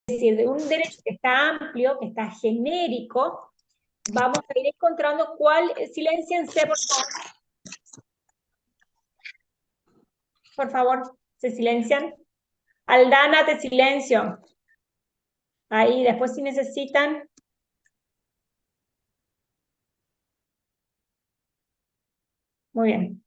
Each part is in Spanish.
decir, de un derecho que está amplio, que está genérico, vamos a ir encontrando cuál, silénciense, por favor. Por favor, se silencian. Aldana, te silencio. Ahí, después si necesitan. Muy bien.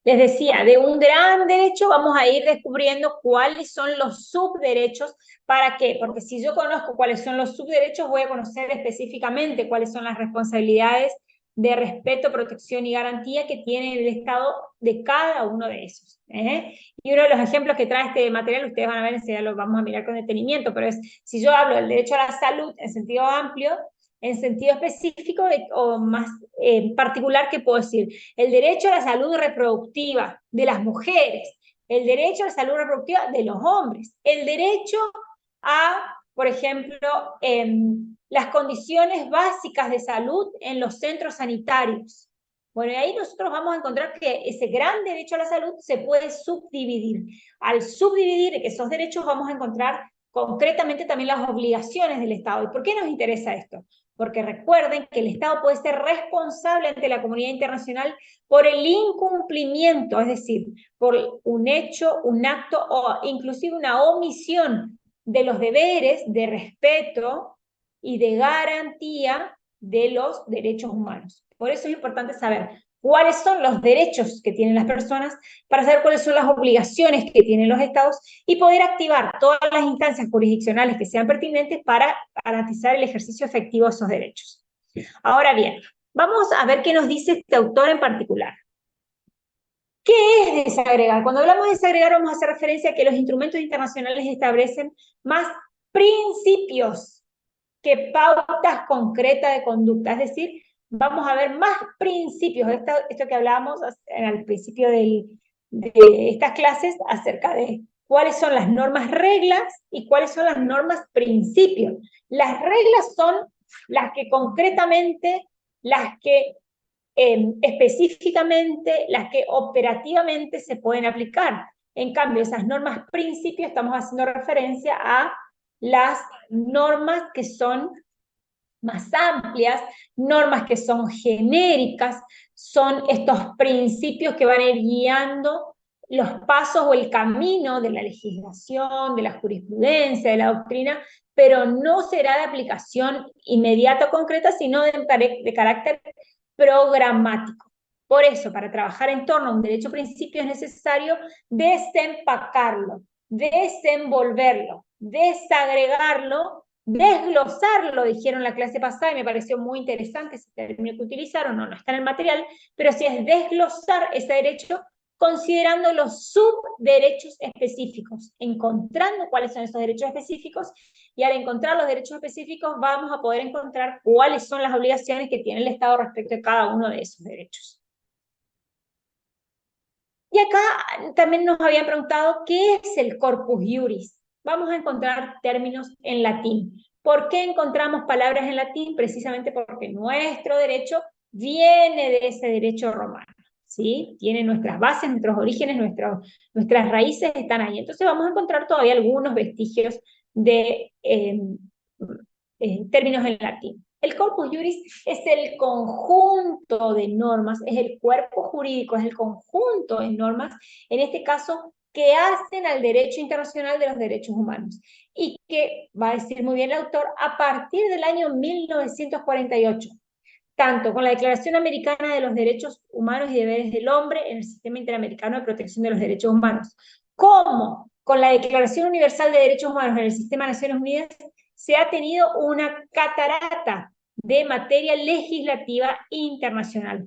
Les decía, de un gran derecho vamos a ir descubriendo cuáles son los subderechos. ¿Para qué? Porque si yo conozco cuáles son los subderechos, voy a conocer específicamente cuáles son las responsabilidades de respeto, protección y garantía que tiene el Estado de cada uno de esos. Y uno de los ejemplos que trae este material, ustedes van a ver, enseguida lo vamos a mirar con detenimiento, pero es, si yo hablo del derecho a la salud en sentido amplio, en sentido específico o más particular, ¿qué puedo decir? El derecho a la salud reproductiva de las mujeres, el derecho a la salud reproductiva de los hombres, el derecho a, por ejemplo, las condiciones básicas de salud en los centros sanitarios. Bueno, y ahí nosotros vamos a encontrar que ese gran derecho a la salud se puede subdividir. Al subdividir esos derechos vamos a encontrar concretamente también las obligaciones del Estado. ¿Y por qué nos interesa esto? Porque recuerden que el Estado puede ser responsable ante la comunidad internacional por el incumplimiento, es decir, por un hecho, un acto o inclusive una omisión de los deberes de respeto y de garantía de los derechos humanos. Por eso es importante saber cuáles son los derechos que tienen las personas, para saber cuáles son las obligaciones que tienen los estados y poder activar todas las instancias jurisdiccionales que sean pertinentes para garantizar el ejercicio efectivo de esos derechos. Ahora bien, vamos a ver qué nos dice este autor en particular. ¿Qué es desagregar? Cuando hablamos de desagregar vamos a hacer referencia a que los instrumentos internacionales establecen más principios que pautas concretas de conducta, es decir, vamos a ver más principios, esto que hablábamos al principio de estas clases acerca de cuáles son las normas reglas y cuáles son las normas principios. Las reglas son las que concretamente, las que específicamente, las que operativamente se pueden aplicar. En cambio, esas normas principios estamos haciendo referencia a las normas que son más amplias, normas que son genéricas, son estos principios que van a ir guiando los pasos o el camino de la legislación, de la jurisprudencia, de la doctrina, pero no será de aplicación inmediata o concreta, sino de carácter programático. Por eso, para trabajar en torno a un derecho principio es necesario desempacarlo, desenvolverlo, desagregarlo, desglosarlo, dijeron la clase pasada, y me pareció muy interesante ese término que utilizaron, no está en el material, pero sí es desglosar ese derecho considerando los subderechos específicos, encontrando cuáles son esos derechos específicos, y al encontrar los derechos específicos vamos a poder encontrar cuáles son las obligaciones que tiene el Estado respecto a cada uno de esos derechos. Y acá también nos habían preguntado, ¿qué es el corpus iuris? Vamos a encontrar términos en latín. ¿Por qué encontramos palabras en latín? Precisamente porque nuestro derecho viene de ese derecho romano, ¿sí? Tiene nuestras bases, nuestros orígenes, nuestras raíces están ahí. Entonces vamos a encontrar todavía algunos vestigios de términos en latín. El corpus iuris es el conjunto de normas, es el cuerpo jurídico, es el conjunto de normas, en este caso, que hacen al derecho internacional de los derechos humanos. Y que, va a decir muy bien el autor, a partir del año 1948, tanto con la Declaración Americana de los Derechos Humanos y Deberes del Hombre en el Sistema Interamericano de Protección de los Derechos Humanos, como con la Declaración Universal de Derechos Humanos en el Sistema de Naciones Unidas, se ha tenido una catarata de materia legislativa internacional.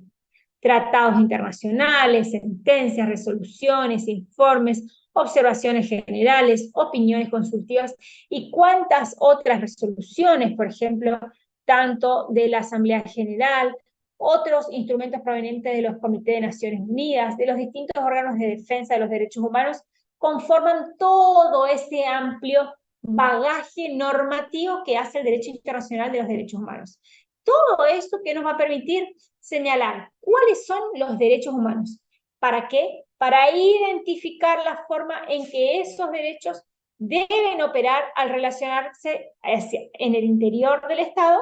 Tratados internacionales, sentencias, resoluciones, informes, observaciones generales, opiniones consultivas y cuántas otras resoluciones, por ejemplo, tanto de la Asamblea General, otros instrumentos provenientes de los Comités de Naciones Unidas, de los distintos órganos de defensa de los derechos humanos, conforman todo ese amplio bagaje normativo que hace el derecho internacional de los derechos humanos. Todo esto que nos va a permitir señalar cuáles son los derechos humanos. ¿Para qué? Para identificar la forma en que esos derechos deben operar al relacionarse en el interior del Estado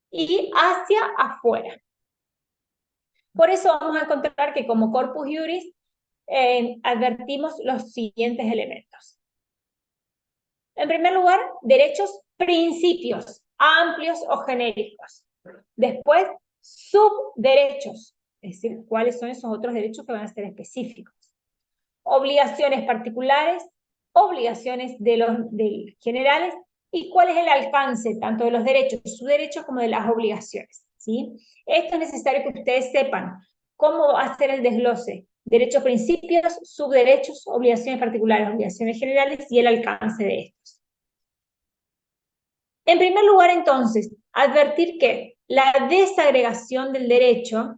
y hacia afuera. Por eso vamos a encontrar que como corpus iuris advertimos los siguientes elementos. En primer lugar, derechos, principios, amplios o genéricos. Después, subderechos, es decir, cuáles son esos otros derechos que van a ser específicos. Obligaciones particulares, obligaciones de generales, y cuál es el alcance tanto de los derechos, subderechos, como de las obligaciones, ¿sí? Esto es necesario que ustedes sepan cómo va a ser el desglose: derechos, principios, subderechos, obligaciones particulares, obligaciones generales y el alcance de estos. En primer lugar, entonces, advertir que la desagregación del derecho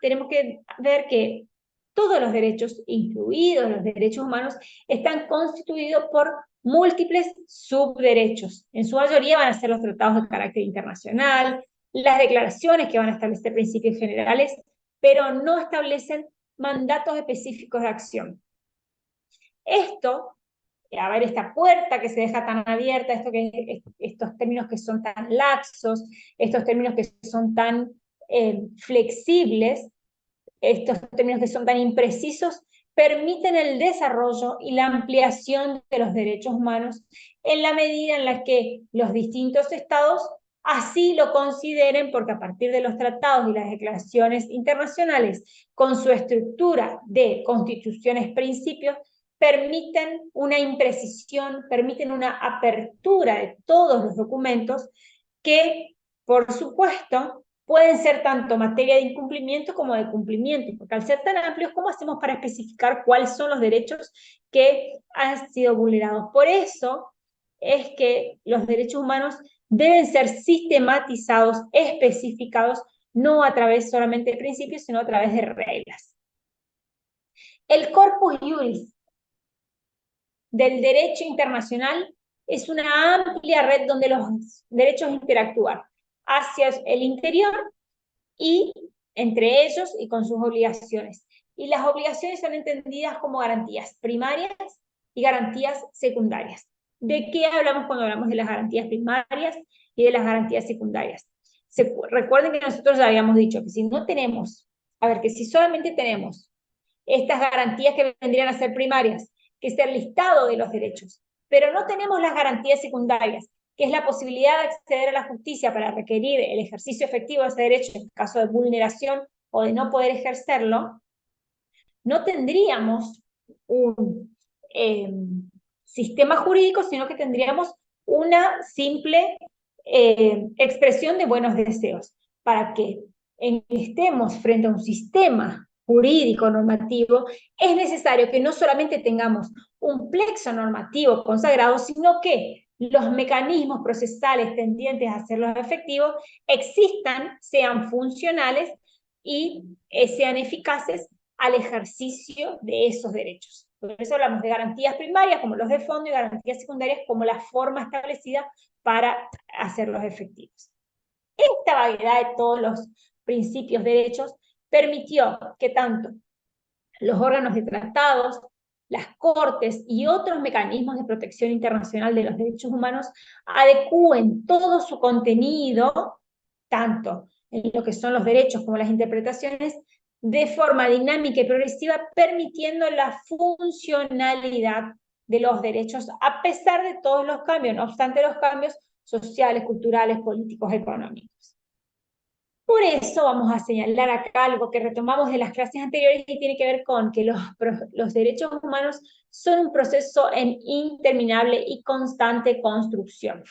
tenemos que ver que todos los derechos, incluidos los derechos humanos, están constituidos por múltiples subderechos. En su mayoría van a ser los tratados de carácter internacional, las declaraciones que van a establecer principios generales, pero no establecen mandatos específicos de acción. Esto, a ver, esta puerta que se deja tan abierta, estos términos que son tan laxos, estos términos que son tan flexibles, estos términos que son tan imprecisos, permiten el desarrollo y la ampliación de los derechos humanos en la medida en la que los distintos estados así lo consideren, porque a partir de los tratados y las declaraciones internacionales, con su estructura de constituciones, principios, permiten una imprecisión, permiten una apertura de todos los documentos que, por supuesto, pueden ser tanto materia de incumplimiento como de cumplimiento, porque al ser tan amplios, ¿cómo hacemos para especificar cuáles son los derechos que han sido vulnerados? Por eso es que los derechos humanos deben ser sistematizados, especificados, no a través solamente de principios, sino a través de reglas. El corpus iuris del derecho internacional es una amplia red donde los derechos interactúan hacia el interior y entre ellos y con sus obligaciones. Y las obligaciones son entendidas como garantías primarias y garantías secundarias. ¿De qué hablamos cuando hablamos de las garantías primarias y de las garantías secundarias? Recuerden que nosotros ya habíamos dicho que si no tenemos, que si solamente tenemos estas garantías que vendrían a ser primarias, que es el listado de los derechos, pero no tenemos las garantías secundarias, que es la posibilidad de acceder a la justicia para requerir el ejercicio efectivo de ese derecho en caso de vulneración o de no poder ejercerlo, no tendríamos un sistema jurídico, sino que tendríamos una simple expresión de buenos deseos. Para que estemos frente a un sistema jurídico normativo, es necesario que no solamente tengamos un plexo normativo consagrado, sino que los mecanismos procesales tendientes a hacerlos efectivos existan, sean funcionales y sean eficaces al ejercicio de esos derechos. Por eso hablamos de garantías primarias como los de fondo y garantías secundarias como la forma establecida para hacerlos efectivos. Esta variedad de todos los principios de derechos permitió que tanto los órganos de tratados, las cortes y otros mecanismos de protección internacional de los derechos humanos adecúen todo su contenido, tanto en lo que son los derechos como las interpretaciones, de forma dinámica y progresiva, permitiendo la funcionalidad de los derechos a pesar de todos los cambios, no obstante los cambios sociales, culturales, políticos, económicos. Por eso vamos a señalar acá algo que retomamos de las clases anteriores y tiene que ver con que los derechos humanos son un proceso en interminable y constante construcción.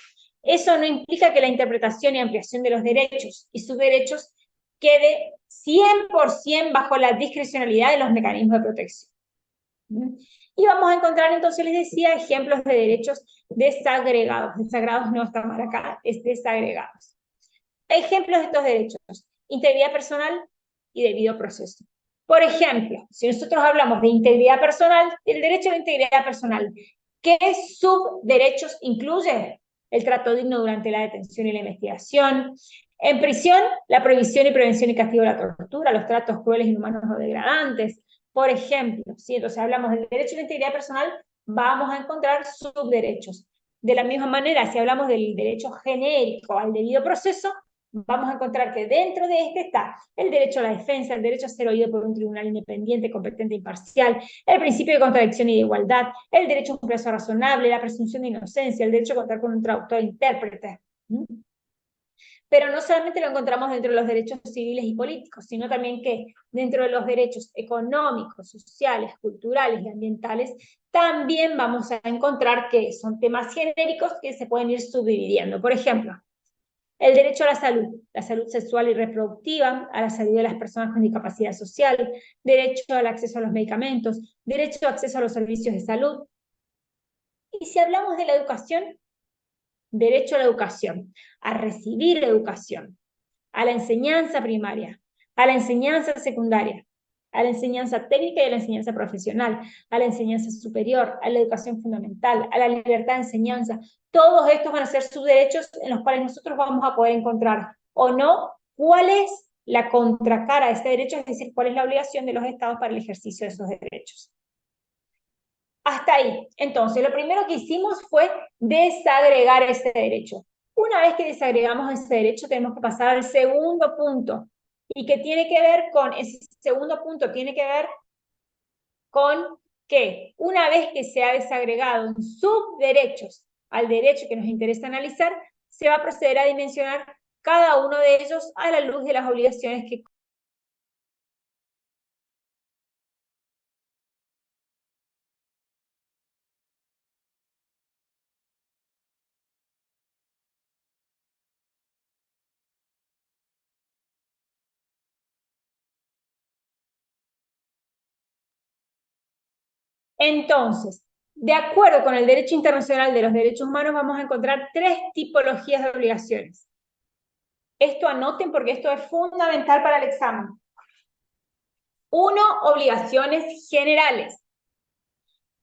Eso no implica que la interpretación y ampliación de los derechos y sus derechos quede 100% bajo la discrecionalidad de los mecanismos de protección. Y vamos a encontrar, entonces les decía, ejemplos de derechos desagregados. Desagregados no está mal acá, es desagregados. Ejemplos de estos derechos: integridad personal y debido proceso. Por ejemplo, si nosotros hablamos de integridad personal, el derecho a la integridad personal, ¿qué subderechos incluye? El trato digno durante la detención y la investigación. En prisión, la prohibición y prevención y castigo de la tortura, los tratos crueles, inhumanos o degradantes, por ejemplo. ¿Sí? Entonces hablamos del derecho a la integridad personal vamos a encontrar subderechos. De la misma manera, si hablamos del derecho genérico al debido proceso, vamos a encontrar que dentro de este está el derecho a la defensa, el derecho a ser oído por un tribunal independiente, competente e imparcial, el principio de contradicción y de igualdad, el derecho a un plazo razonable, la presunción de inocencia, el derecho a contar con un traductor e intérprete. Pero no solamente lo encontramos dentro de los derechos civiles y políticos, sino también que dentro de los derechos económicos, sociales, culturales y ambientales, también vamos a encontrar que son temas genéricos que se pueden ir subdividiendo. Por ejemplo, el derecho a la salud sexual y reproductiva, a la salud de las personas con discapacidad social, derecho al acceso a los medicamentos, derecho al acceso a los servicios de salud. Y si hablamos de la educación, derecho a la educación, a recibir educación, a la enseñanza primaria, a la enseñanza secundaria, a la enseñanza técnica y a la enseñanza profesional, a la enseñanza superior, a la educación fundamental, a la libertad de enseñanza. Todos estos van a ser subderechos en los cuales nosotros vamos a poder encontrar o no cuál es la contracara de este derecho, es decir, cuál es la obligación de los estados para el ejercicio de esos derechos. Hasta ahí. Entonces, lo primero que hicimos fue desagregar ese derecho. Una vez que desagregamos ese derecho, tenemos que pasar al segundo punto. ¿Y qué tiene que ver con ese segundo punto? Tiene que ver con que una vez que se ha desagregado en subderechos al derecho que nos interesa analizar, se va a proceder a dimensionar cada uno de ellos a la luz de las obligaciones que Entonces, de acuerdo con el derecho internacional de los derechos humanos, vamos a encontrar tres tipologías de obligaciones. Esto anoten porque esto es fundamental para el examen. Uno, obligaciones generales.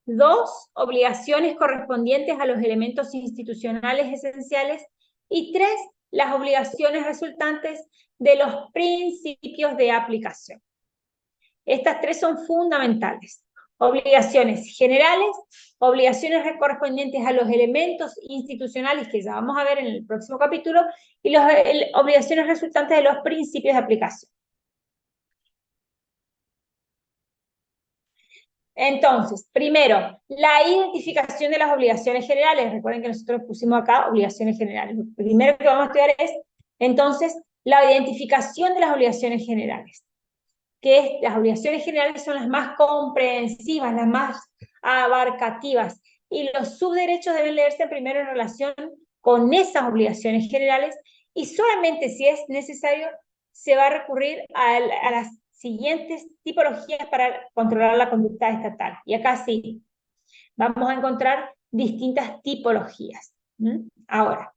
Dos, obligaciones correspondientes a los elementos institucionales esenciales. Y tres, las obligaciones resultantes de los principios de aplicación. Estas tres son fundamentales. Obligaciones generales, obligaciones correspondientes a los elementos institucionales que ya vamos a ver en el próximo capítulo, y las obligaciones resultantes de los principios de aplicación. Entonces, primero, la identificación de las obligaciones generales. Recuerden que nosotros pusimos acá obligaciones generales. Lo primero que vamos a estudiar es, entonces, la identificación de las obligaciones generales. Que las obligaciones generales son las más comprensivas, las más abarcativas, y los subderechos deben leerse primero en relación con esas obligaciones generales, y solamente si es necesario se va a recurrir a las siguientes tipologías para controlar la conducta estatal. Y acá sí, vamos a encontrar distintas tipologías. Ahora,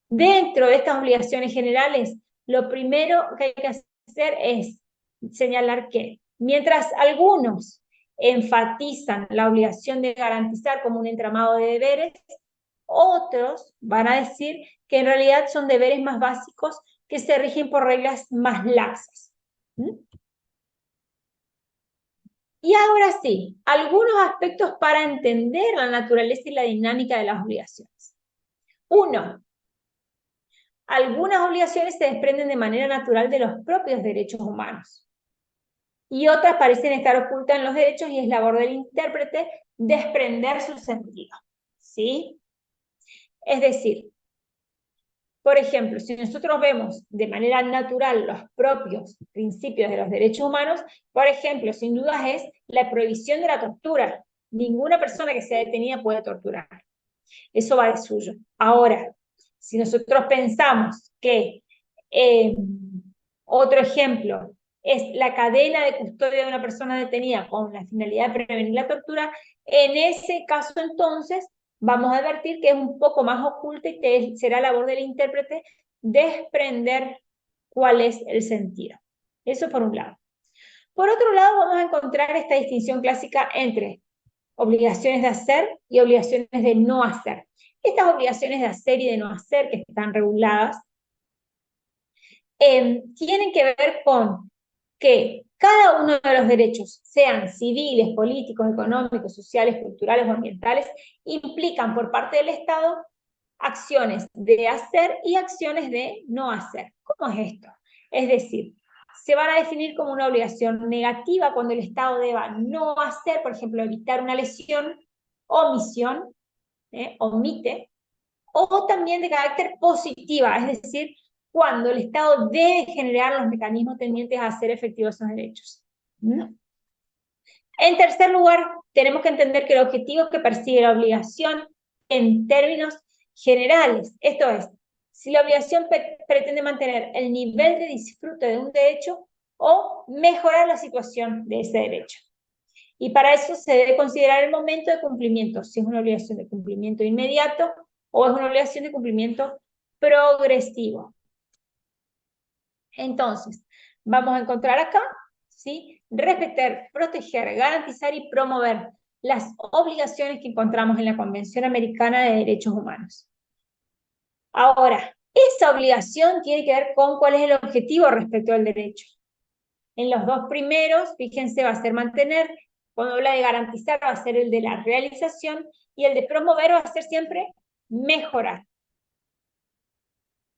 dentro de estas obligaciones generales, lo primero que hay que hacer es señalar que, mientras algunos enfatizan la obligación de garantizar como un entramado de deberes, otros van a decir que en realidad son deberes más básicos que se rigen por reglas más laxas. Y ahora sí, algunos aspectos para entender la naturaleza y la dinámica de las obligaciones. Uno, algunas obligaciones se desprenden de manera natural de los propios derechos humanos. Y otras parecen estar ocultas en los derechos y es labor del intérprete desprender su sentido. ¿Sí? Es decir, por ejemplo, si nosotros vemos de manera natural los propios principios de los derechos humanos, por ejemplo, sin dudas es la prohibición de la tortura. Ninguna persona que sea detenida puede torturar. Eso va de suyo. Ahora, si nosotros pensamos que otro ejemplo es la cadena de custodia de una persona detenida con la finalidad de prevenir la tortura, en ese caso entonces vamos a advertir que es un poco más oculta y que será labor del intérprete desprender cuál es el sentido. Eso por un lado. Por otro lado, vamos a encontrar esta distinción clásica entre obligaciones de hacer y obligaciones de no hacer. Estas obligaciones de hacer y de no hacer, que están reguladas, tienen que ver con que cada uno de los derechos, sean civiles, políticos, económicos, sociales, culturales o ambientales, implican por parte del Estado acciones de hacer y acciones de no hacer. ¿Cómo es esto? Es decir, se van a definir como una obligación negativa cuando el Estado deba no hacer, por ejemplo, evitar una lesión, omisión, omite, o también de carácter positiva, es decir, cuando el Estado debe generar los mecanismos tendientes a hacer efectivos esos derechos. En tercer lugar, tenemos que entender que el objetivo que persigue la obligación en términos generales, esto es, si la obligación pretende mantener el nivel de disfrute de un derecho o mejorar la situación de ese derecho. Y para eso se debe considerar el momento de cumplimiento, si es una obligación de cumplimiento inmediato o es una obligación de cumplimiento progresivo. Entonces, vamos a encontrar acá, ¿sí? Respetar, proteger, garantizar y promover las obligaciones que encontramos en la Convención Americana de Derechos Humanos. Ahora, esa obligación tiene que ver con cuál es el objetivo respecto al derecho. En los dos primeros, fíjense, va a ser mantener, cuando habla de garantizar va a ser el de la realización y el de promover va a ser siempre mejorar.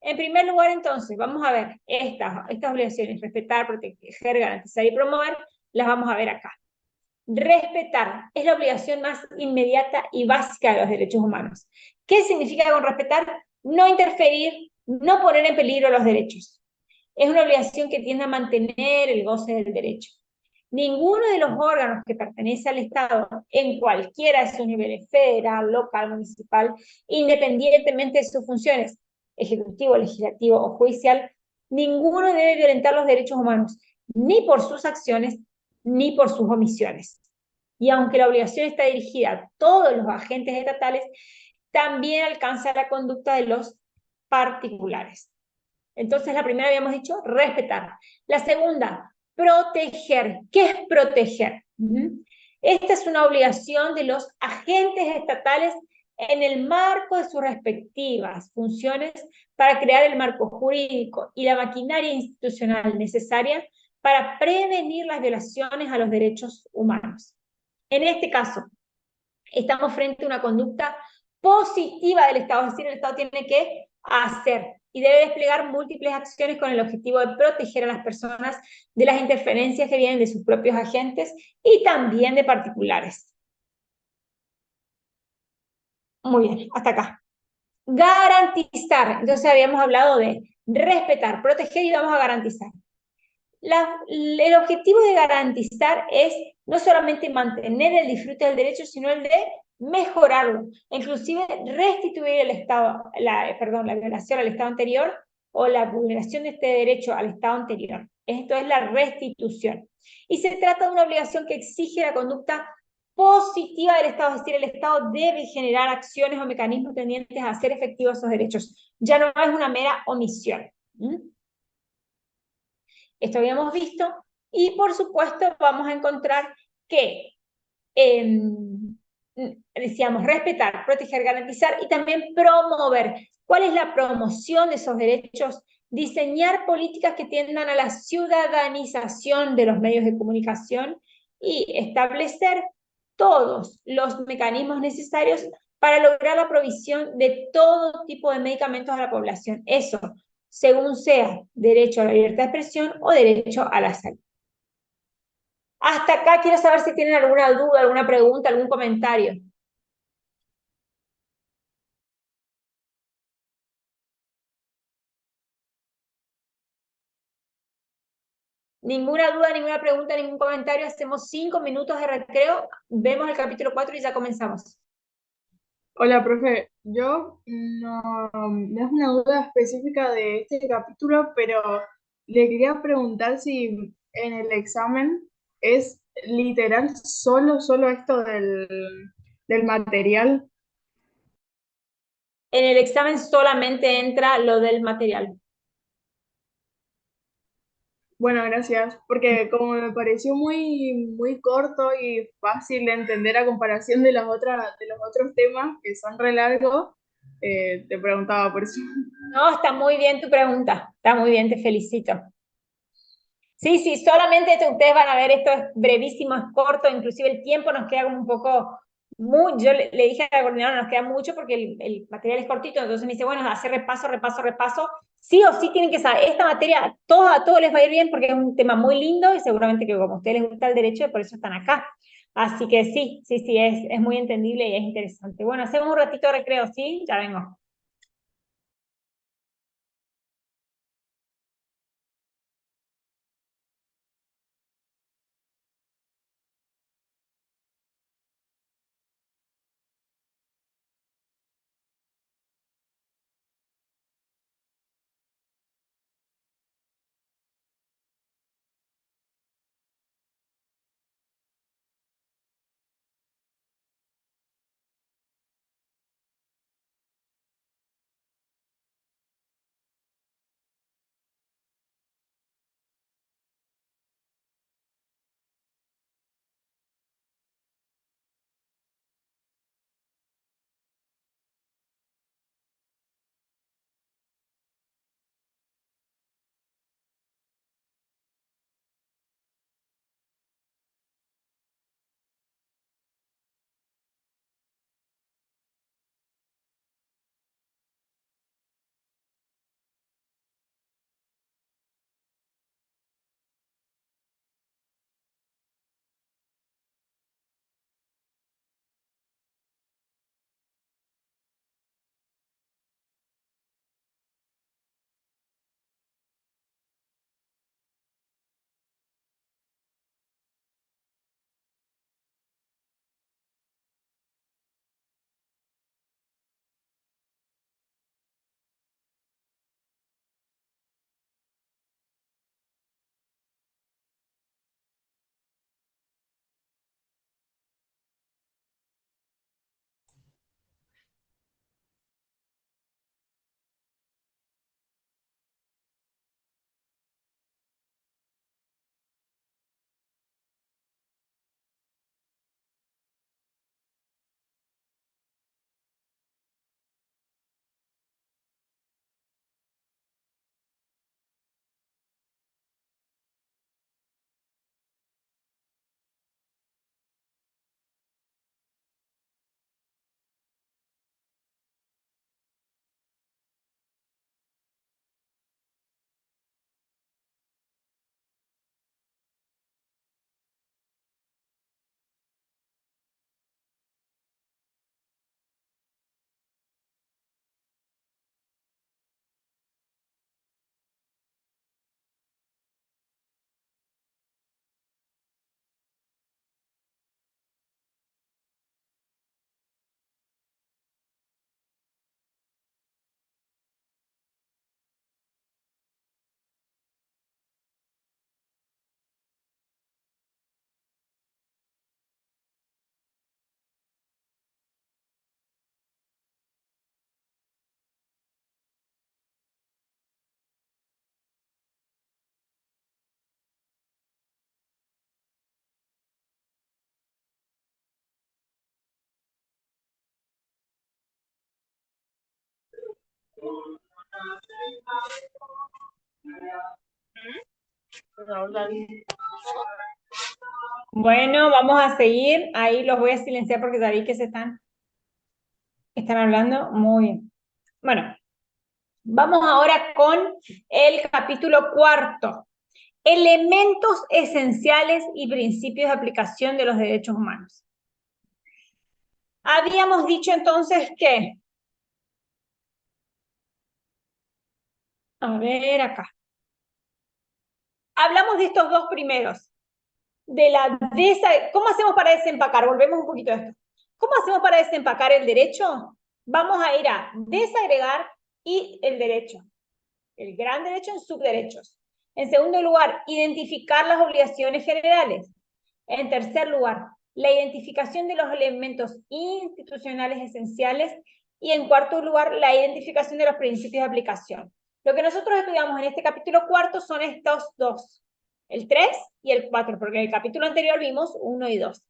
En primer lugar, entonces, vamos a ver estas obligaciones, respetar, proteger, garantizar y promover, las vamos a ver acá. Respetar es la obligación más inmediata y básica de los derechos humanos. ¿Qué significa con respetar? No interferir, no poner en peligro los derechos. Es una obligación que tiende a mantener el goce del derecho. Ninguno de los órganos que pertenece al Estado, en cualquiera de sus niveles, federal, local, municipal, independientemente de sus funciones, ejecutivo, legislativo o judicial, ninguno debe violentar los derechos humanos, ni por sus acciones, ni por sus omisiones. Y aunque la obligación está dirigida a todos los agentes estatales, también alcanza la conducta de los particulares. Entonces, la primera habíamos dicho, respetar. La segunda, proteger. ¿Qué es proteger? Esta es una obligación de los agentes estatales en el marco de sus respectivas funciones para crear el marco jurídico y la maquinaria institucional necesaria para prevenir las violaciones a los derechos humanos. En este caso, estamos frente a una conducta positiva del Estado, es decir, el Estado tiene que hacer y debe desplegar múltiples acciones con el objetivo de proteger a las personas de las interferencias que vienen de sus propios agentes y también de particulares. Muy bien, hasta acá. Garantizar, entonces habíamos hablado de respetar, proteger y vamos a garantizar. El objetivo de garantizar es no solamente mantener el disfrute del derecho, sino el de mejorarlo, inclusive restituir el Estado, la violación al Estado anterior o la vulneración de este derecho al Estado anterior. Esto es la restitución. Y se trata de una obligación que exige la conducta positiva del Estado, es decir, el Estado debe generar acciones o mecanismos tendientes a hacer efectivos esos derechos. Ya no es una mera omisión. Esto habíamos visto. Y por supuesto vamos a encontrar que decíamos respetar, proteger, garantizar y también promover. ¿Cuál es la promoción de esos derechos? Diseñar políticas que tiendan a la ciudadanización de los medios de comunicación y establecer todos los mecanismos necesarios para lograr la provisión de todo tipo de medicamentos a la población. Eso, según sea derecho a la libertad de expresión o derecho a la salud. Hasta acá quiero saber si tienen alguna duda, alguna pregunta, algún comentario. Ninguna duda, ninguna pregunta, ningún comentario. Hacemos 5 minutos de recreo, vemos el capítulo 4 y ya comenzamos. Hola, profe. Yo no es una duda específica de este capítulo, pero le quería preguntar si en el examen es literal solo esto del material. En el examen solamente entra lo del material. Bueno, gracias, porque como me pareció muy corto y fácil de entender a comparación de los otros temas que son re largos, te preguntaba por eso. No, está muy bien tu pregunta. Está muy bien, te felicito. Sí, sí, solamente ustedes van a ver, esto es brevísimo, es corto, inclusive el tiempo nos queda como un poco, muy, yo le dije a la coordinadora, nos queda mucho porque el material es cortito, entonces me dice, bueno, hacer repaso, repaso, repaso, sí o sí tienen que saber, esta materia a todos les va a ir bien porque es un tema muy lindo y seguramente que como a ustedes les gusta el derecho, por eso están acá. Así que sí, sí, sí, es muy entendible y es interesante. Bueno, hacemos un ratito de recreo, ¿sí? Ya vengo. Bueno, vamos a seguir. Ahí los voy a silenciar porque sabéis que están hablando. Muy bien. Bueno, vamos ahora con el capítulo cuarto. Elementos esenciales y principios de aplicación de los derechos humanos. Habíamos dicho entonces que, a ver acá, hablamos de estos dos primeros, ¿cómo hacemos para desempacar? Volvemos un poquito a esto. ¿Cómo hacemos para desempacar el derecho? Vamos a ir a desagregar y el derecho. El gran derecho en subderechos. En segundo lugar, identificar las obligaciones generales. En tercer lugar, la identificación de los elementos institucionales esenciales. Y en cuarto lugar, la identificación de los principios de aplicación. Lo que nosotros estudiamos en este capítulo cuarto son estos dos, el 3 y el 4, porque en el capítulo anterior vimos 1 y 2.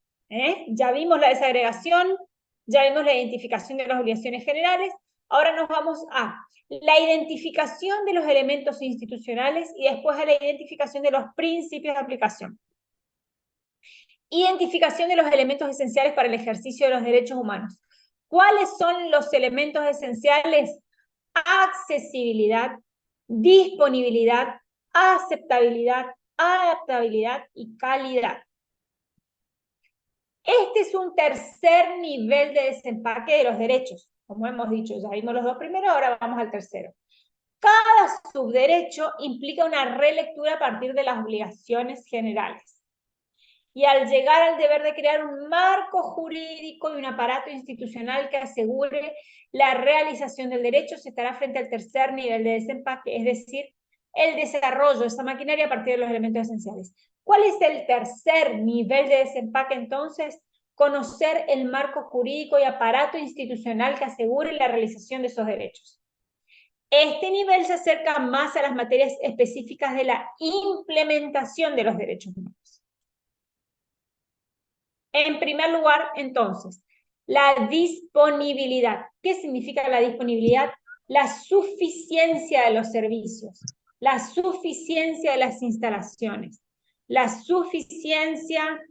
Ya vimos la desagregación, ya vimos la identificación de las obligaciones generales, Ahora nos vamos a la identificación de los elementos institucionales y después a la identificación de los principios de aplicación. Identificación de los elementos esenciales para el ejercicio de los derechos humanos. ¿Cuáles son los elementos esenciales? Accesibilidad, disponibilidad, aceptabilidad, adaptabilidad y calidad. Este es un tercer nivel de desempaque de los derechos. Como hemos dicho, ya vimos los dos primeros, ahora vamos al tercero. Cada subderecho implica una relectura a partir de las obligaciones generales. Y al llegar al deber de crear un marco jurídico y un aparato institucional que asegure la realización del derecho, se estará frente al tercer nivel de desempaque, es decir, el desarrollo de esta maquinaria a partir de los elementos esenciales. ¿Cuál es el tercer nivel de desempaque entonces? Conocer el marco jurídico y aparato institucional que asegure la realización de esos derechos. Este nivel se acerca más a las materias específicas de la implementación de los derechos humanos. En primer lugar, entonces, la disponibilidad. ¿Qué significa la disponibilidad? La suficiencia de los servicios, la suficiencia de las instalaciones, la suficiencia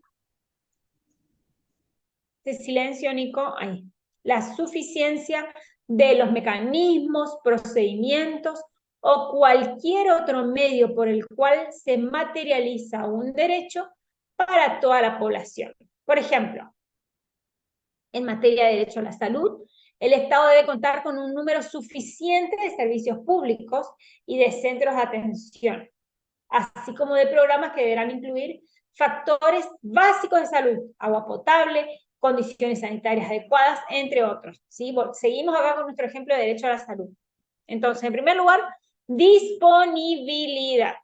de silencio, Nico, ahí, la suficiencia de los mecanismos, procedimientos o cualquier otro medio por el cual se materializa un derecho para toda la población. Por ejemplo, en materia de derecho a la salud, el Estado debe contar con un número suficiente de servicios públicos y de centros de atención, así como de programas que deberán incluir factores básicos de salud, agua potable, condiciones sanitarias adecuadas, entre otros. ¿Sí? Seguimos acá con nuestro ejemplo de derecho a la salud. Entonces, en primer lugar, disponibilidad.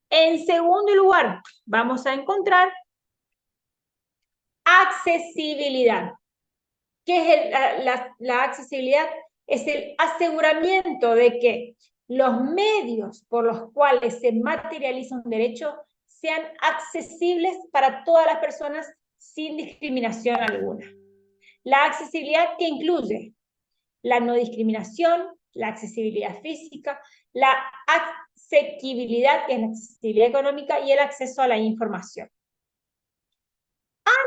En segundo lugar, vamos a encontrar accesibilidad. ¿Qué es la accesibilidad? Es el aseguramiento de que los medios por los cuales se materializa un derecho sean accesibles para todas las personas sin discriminación alguna. La accesibilidad que incluye la no discriminación, la accesibilidad física, la asequibilidad, que es la accesibilidad económica, y el acceso a la información.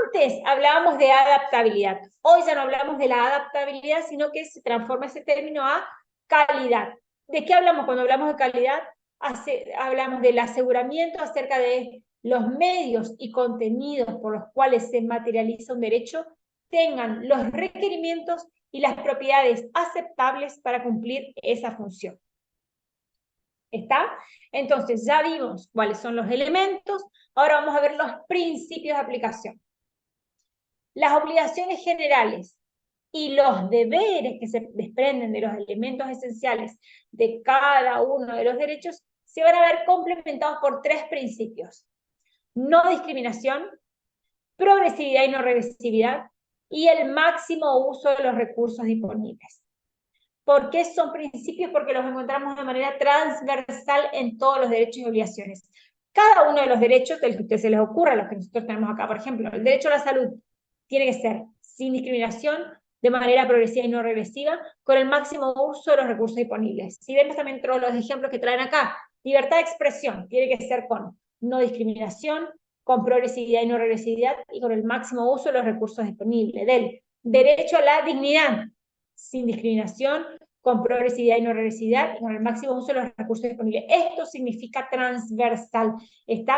Antes hablábamos de adaptabilidad. Hoy ya no hablamos de la adaptabilidad, sino que se transforma ese término a calidad. ¿De qué hablamos cuando hablamos de calidad? Hablamos del aseguramiento acerca de los medios y contenidos por los cuales se materializa un derecho tengan los requerimientos y las propiedades aceptables para cumplir esa función. ¿Está? Entonces ya vimos cuáles son los elementos, ahora vamos a ver los principios de aplicación. Las obligaciones generales y los deberes que se desprenden de los elementos esenciales de cada uno de los derechos se van a ver complementados por tres principios: no discriminación, progresividad y no regresividad, y el máximo uso de los recursos disponibles. ¿Por qué son principios? Porque los encontramos de manera transversal en todos los derechos y obligaciones. Cada uno de los derechos, del que a ustedes se les ocurra, los que nosotros tenemos acá, por ejemplo, el derecho a la salud, tiene que ser sin discriminación, de manera progresiva y no regresiva, con el máximo uso de los recursos disponibles. Si vemos también todos los ejemplos que traen acá, libertad de expresión, tiene que ser con no discriminación, con progresividad y no regresividad, y con el máximo uso de los recursos disponibles. Del derecho a la dignidad, sin discriminación, con progresividad y no regresividad, y con el máximo uso de los recursos disponibles. Esto significa transversal. Estos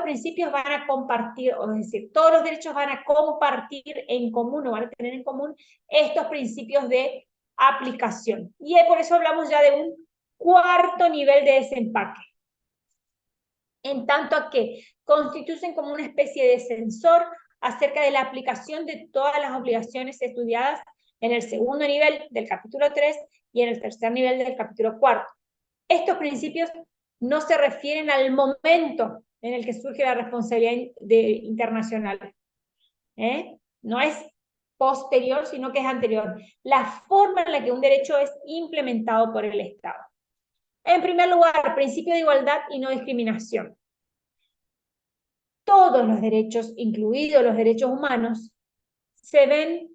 principios van a compartir, o es decir, todos los derechos van a compartir en común, o van a tener en común estos principios de aplicación. Y por eso hablamos ya de un cuarto nivel de desempaque. En tanto a que constituyen como una especie de sensor acerca de la aplicación de todas las obligaciones estudiadas en el segundo nivel del capítulo 3 y en el tercer nivel del capítulo 4. Estos principios no se refieren al momento en el que surge la responsabilidad internacional. No es posterior, sino que es anterior. La forma en la que un derecho es implementado por el Estado. En primer lugar, principio de igualdad y no discriminación. Todos los derechos, incluidos los derechos humanos, se ven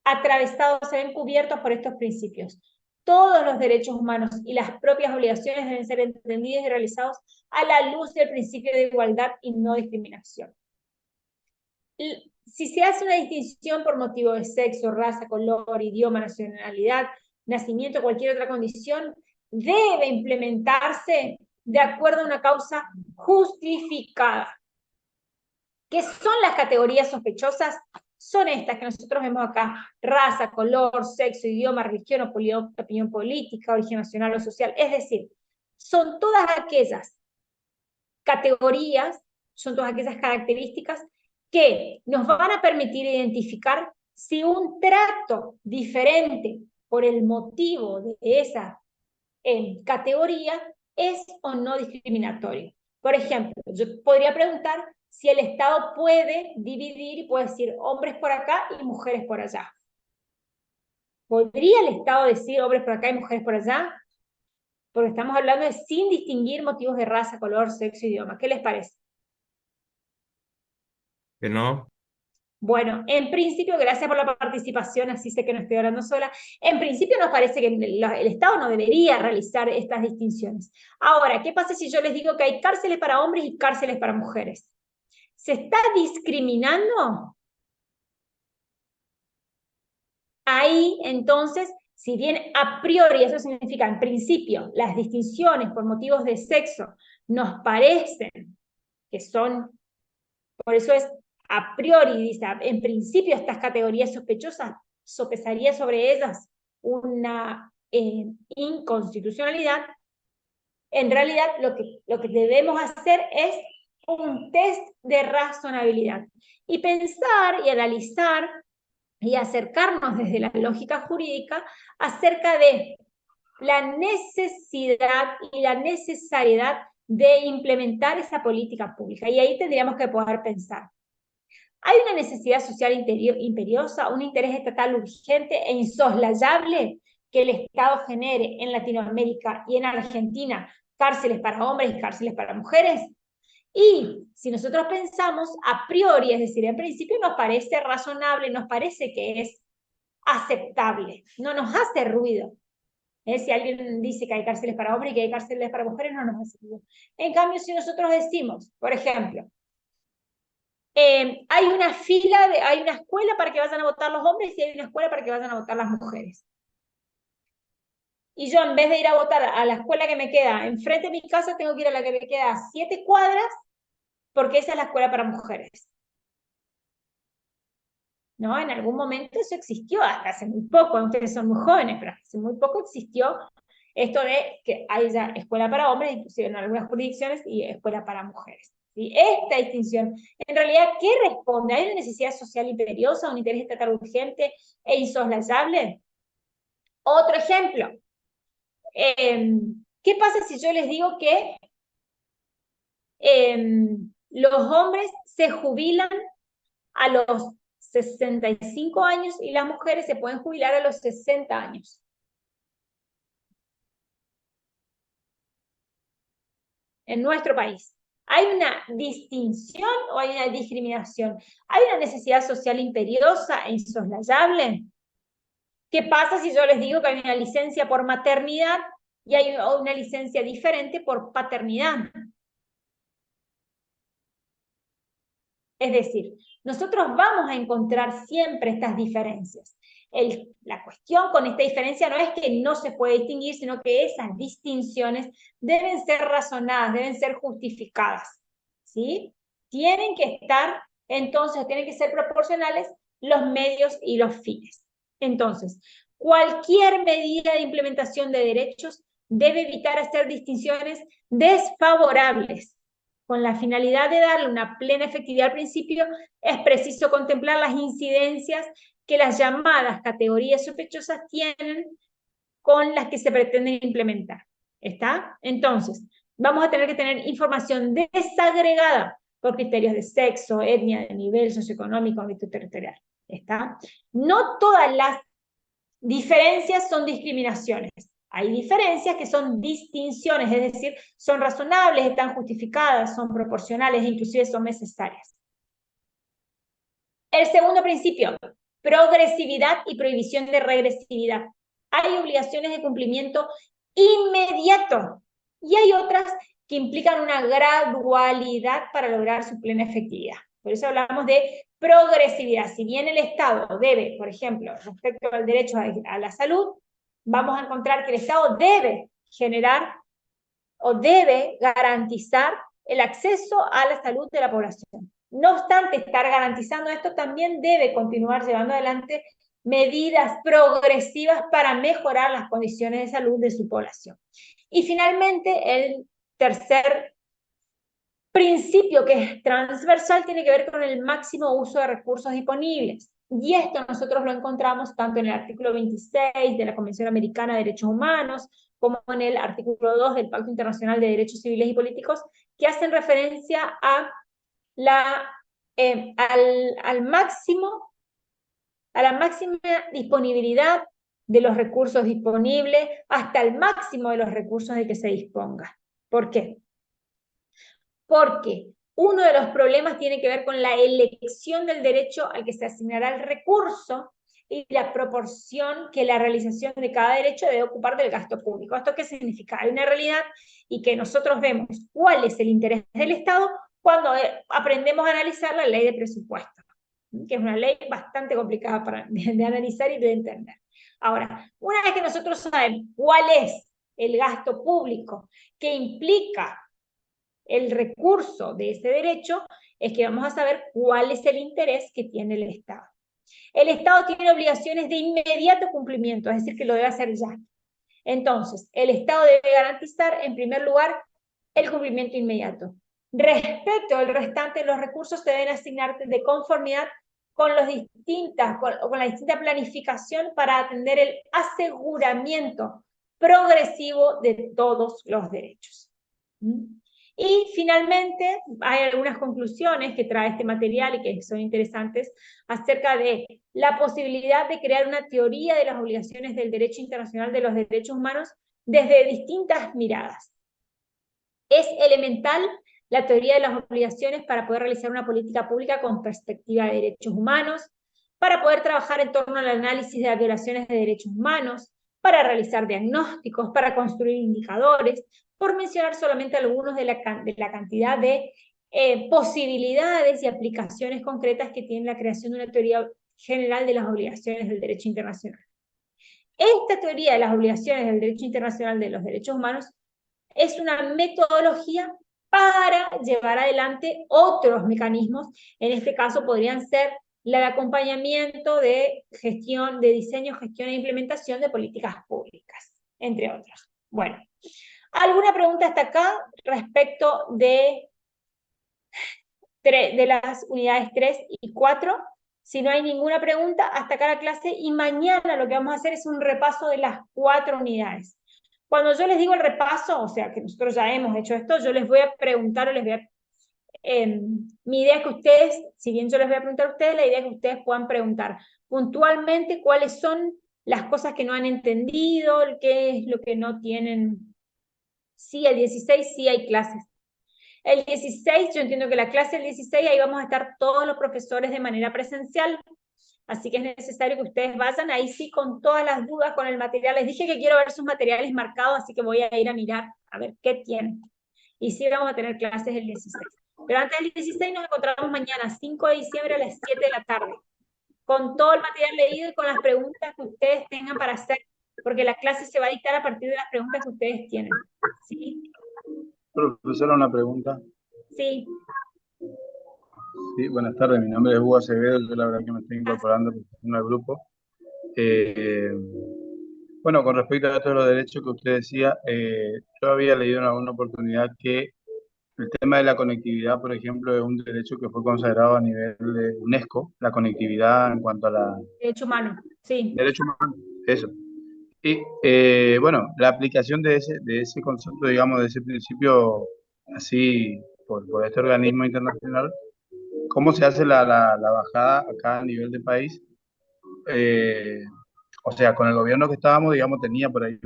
atravesados, se ven cubiertos por estos principios. Todos los derechos humanos y las propias obligaciones deben ser entendidos y realizados a la luz del principio de igualdad y no discriminación. Si se hace una distinción por motivo de sexo, raza, color, idioma, nacionalidad, nacimiento, cualquier otra condición, debe implementarse de acuerdo a una causa justificada. ¿Qué son las categorías sospechosas? Son estas que nosotros vemos acá: raza, color, sexo, idioma, religión o opinión política, origen nacional o social. Es decir, son todas aquellas categorías, son todas aquellas características que nos van a permitir identificar si un trato diferente por el motivo de esa categoría es o no discriminatorio. Por ejemplo, yo podría preguntar si el Estado puede dividir y puede decir hombres por acá y mujeres por allá. ¿Podría el Estado decir hombres por acá y mujeres por allá? Porque estamos hablando de sin distinguir motivos de raza, color, sexo, idioma. ¿Qué les parece? Que no. Bueno, en principio, gracias por la participación, así sé que no estoy hablando sola. En principio nos parece que el Estado no debería realizar estas distinciones. Ahora, ¿qué pasa si yo les digo que hay cárceles para hombres y cárceles para mujeres? ¿Se está discriminando? Ahí, entonces, si bien a priori, eso significa en principio, las distinciones por motivos de sexo nos parecen que son, por eso es a priori, dice, en principio estas categorías sospechosas, sopesaría sobre ellas una inconstitucionalidad. En realidad lo que debemos hacer es un test de razonabilidad y pensar y analizar y acercarnos desde la lógica jurídica acerca de la necesidad y la necesariedad de implementar esa política pública. Y ahí tendríamos que poder pensar: ¿hay una necesidad social imperiosa, un interés estatal urgente e insoslayable que el Estado genere en Latinoamérica y en Argentina cárceles para hombres y cárceles para mujeres? Y si nosotros pensamos a priori, es decir, en principio nos parece razonable, nos parece que es aceptable, no nos hace ruido. Si alguien dice que hay cárceles para hombres y que hay cárceles para mujeres, no nos hace ruido. En cambio, si nosotros decimos, por ejemplo, hay una hay una escuela para que vayan a votar los hombres y hay una escuela para que vayan a votar las mujeres. Y yo, en vez de ir a votar a la escuela que me queda enfrente de mi casa, tengo que ir a la que me queda a 7 cuadras, porque esa es la escuela para mujeres. ¿No? En algún momento eso existió, hasta hace muy poco, ustedes son muy jóvenes, pero hace muy poco existió esto de que hay ya escuela para hombres, inclusive en algunas jurisdicciones, y escuela para mujeres. ¿Sí? Esta distinción, en realidad, ¿qué responde? ¿Hay una necesidad social imperiosa, un interés estatal urgente e insoslayable? Otro ejemplo. ¿Qué pasa si yo les digo que los hombres se jubilan a los 65 años y las mujeres se pueden jubilar a los 60 años? En nuestro país, ¿hay una distinción o hay una discriminación? ¿Hay una necesidad social imperiosa e insoslayable? ¿Qué pasa si yo les digo que hay una licencia por maternidad y hay una licencia diferente por paternidad? Es decir, nosotros vamos a encontrar siempre estas diferencias. La cuestión con esta diferencia no es que no se puede distinguir, sino que esas distinciones deben ser razonadas, deben ser justificadas, ¿sí? Tienen que estar, entonces, tienen que ser proporcionales los medios y los fines. Entonces, cualquier medida de implementación de derechos debe evitar hacer distinciones desfavorables. Con la finalidad de darle una plena efectividad al principio, es preciso contemplar las incidencias que las llamadas categorías sospechosas tienen con las que se pretenden implementar. ¿Está? Entonces, vamos a tener que tener información desagregada por criterios de sexo, etnia, de nivel socioeconómico, ámbito territorial. ¿Está? No todas las diferencias son discriminaciones. Hay diferencias que son distinciones, es decir, son razonables, están justificadas, son proporcionales e inclusive son necesarias. El segundo principio, progresividad y prohibición de regresividad. Hay obligaciones de cumplimiento inmediato y hay otras que implican una gradualidad para lograr su plena efectividad. Por eso hablamos de progresividad. Si bien el Estado debe, por ejemplo, respecto al derecho a la salud, vamos a encontrar que el Estado debe generar o debe garantizar el acceso a la salud de la población. No obstante estar garantizando esto, también debe continuar llevando adelante medidas progresivas para mejorar las condiciones de salud de su población. Y finalmente, el tercer principio que es transversal tiene que ver con el máximo uso de recursos disponibles. Y esto nosotros lo encontramos tanto en el artículo 26 de la Convención Americana de Derechos Humanos, como en el artículo 2 del Pacto Internacional de Derechos Civiles y Políticos, que hacen referencia a al máximo, a la máxima disponibilidad de los recursos disponibles hasta el máximo de los recursos de que se disponga. ¿Por qué? Porque uno de los problemas tiene que ver con la elección del derecho al que se asignará el recurso y la proporción que la realización de cada derecho debe ocupar del gasto público. ¿Esto qué significa? Hay una realidad y que nosotros vemos cuál es el interés del Estado cuando aprendemos a analizar la ley de presupuesto, que es una ley bastante complicada de analizar y de entender. Ahora, una vez que nosotros sabemos cuál es el gasto público que implica el recurso de ese derecho, es que vamos a saber cuál es el interés que tiene el Estado. El Estado tiene obligaciones de inmediato cumplimiento, es decir, que lo debe hacer ya. Entonces, el Estado debe garantizar, en primer lugar, el cumplimiento inmediato. Respecto al restante, los recursos se deben asignar de conformidad con la distinta planificación para atender el aseguramiento progresivo de todos los derechos. Y finalmente, hay algunas conclusiones que trae este material y que son interesantes acerca de la posibilidad de crear una teoría de las obligaciones del derecho internacional de los derechos humanos desde distintas miradas. Es elemental la teoría de las obligaciones para poder realizar una política pública con perspectiva de derechos humanos, para poder trabajar en torno al análisis de las violaciones de derechos humanos, para realizar diagnósticos, para construir indicadores, por mencionar solamente algunos de la cantidad de posibilidades y aplicaciones concretas que tiene la creación de una teoría general de las obligaciones del derecho internacional. Esta teoría de las obligaciones del derecho internacional de los derechos humanos es una metodología para llevar adelante otros mecanismos. En este caso podrían ser el acompañamiento de gestión, de diseño, gestión e implementación de políticas públicas, entre otros. Bueno, ¿alguna pregunta hasta acá respecto de las unidades 3 y 4? Si no hay ninguna pregunta, hasta acá la clase, y mañana lo que vamos a hacer es un repaso de las 4 unidades. Cuando yo les digo el repaso, o sea, que nosotros ya hemos hecho esto, yo les voy a preguntar o les voy a... mi idea es que ustedes, si bien yo les voy a preguntar a ustedes, la idea es que ustedes puedan preguntar puntualmente cuáles son las cosas que no han entendido, qué es lo que no tienen. Sí, el 16 sí hay clases. El 16, yo entiendo que la clase del 16, ahí vamos a estar todos los profesores de manera presencial, así que es necesario que ustedes vayan ahí sí con todas las dudas, con el material. Les dije que quiero ver sus materiales marcados, así que voy a ir a mirar a ver qué tienen. Y sí vamos a tener clases el 16. Pero antes del 16 nos encontramos mañana, 5 de diciembre a las 7 de la tarde, con todo el material leído y con las preguntas que ustedes tengan para hacer, porque la clase se va a dictar a partir de las preguntas que ustedes tienen. ¿Sí? Profesora, una pregunta. Sí. Sí, buenas tardes, mi nombre es Hugo Acevedo, yo la verdad que me estoy incorporando al grupo. Bueno, con respecto a todos los derechos que usted decía, yo había leído en alguna oportunidad que el tema de la conectividad, por ejemplo, es un derecho que fue consagrado a nivel de UNESCO, la conectividad en cuanto a la... Derecho humano, sí. Derecho humano, eso. Y bueno, la aplicación de ese concepto, digamos, de ese principio, así, por este organismo internacional, ¿cómo se hace la bajada acá a nivel de país? O sea, con el gobierno que estábamos, digamos, tenía por ahí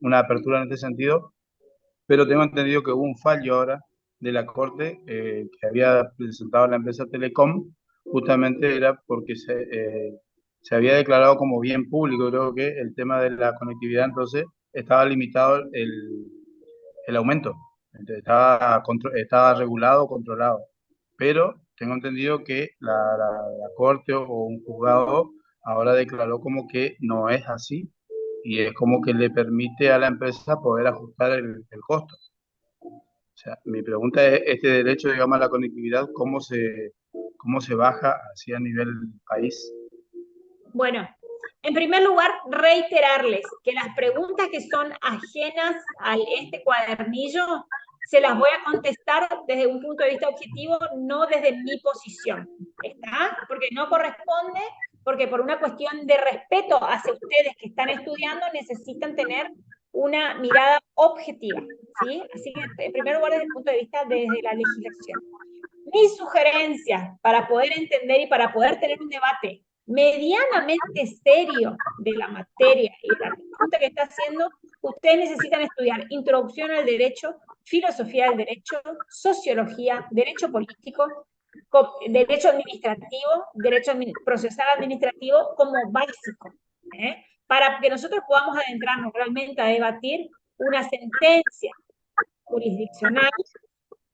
una apertura en este sentido, pero tengo entendido que hubo un fallo ahora de la Corte que había presentado la empresa Telecom, justamente era porque se había declarado como bien público, creo que el tema de la conectividad, entonces estaba limitado el aumento. Entonces, estaba regulado, controlado. Pero tengo entendido que la corte o un juzgado ahora declaró como que no es así y es como que le permite a la empresa poder ajustar el costo. O sea, mi pregunta es, este derecho, digamos, a la conectividad, cómo se baja así a nivel país? Bueno, en primer lugar, reiterarles que las preguntas que son ajenas a este cuadernillo se las voy a contestar desde un punto de vista objetivo, no desde mi posición. ¿Está? Porque no corresponde, porque por una cuestión de respeto hacia ustedes que están estudiando, necesitan tener una mirada objetiva. ¿Sí? Así que, en primer lugar, desde el punto de vista desde la legislación. Mi sugerencia para poder entender y para poder tener un debate medianamente serio de la materia y de la pregunta que está haciendo, ustedes necesitan estudiar introducción al derecho, filosofía del derecho, sociología, derecho político, derecho administrativo, derecho procesal administrativo como básico, para que nosotros podamos adentrarnos realmente a debatir una sentencia jurisdiccional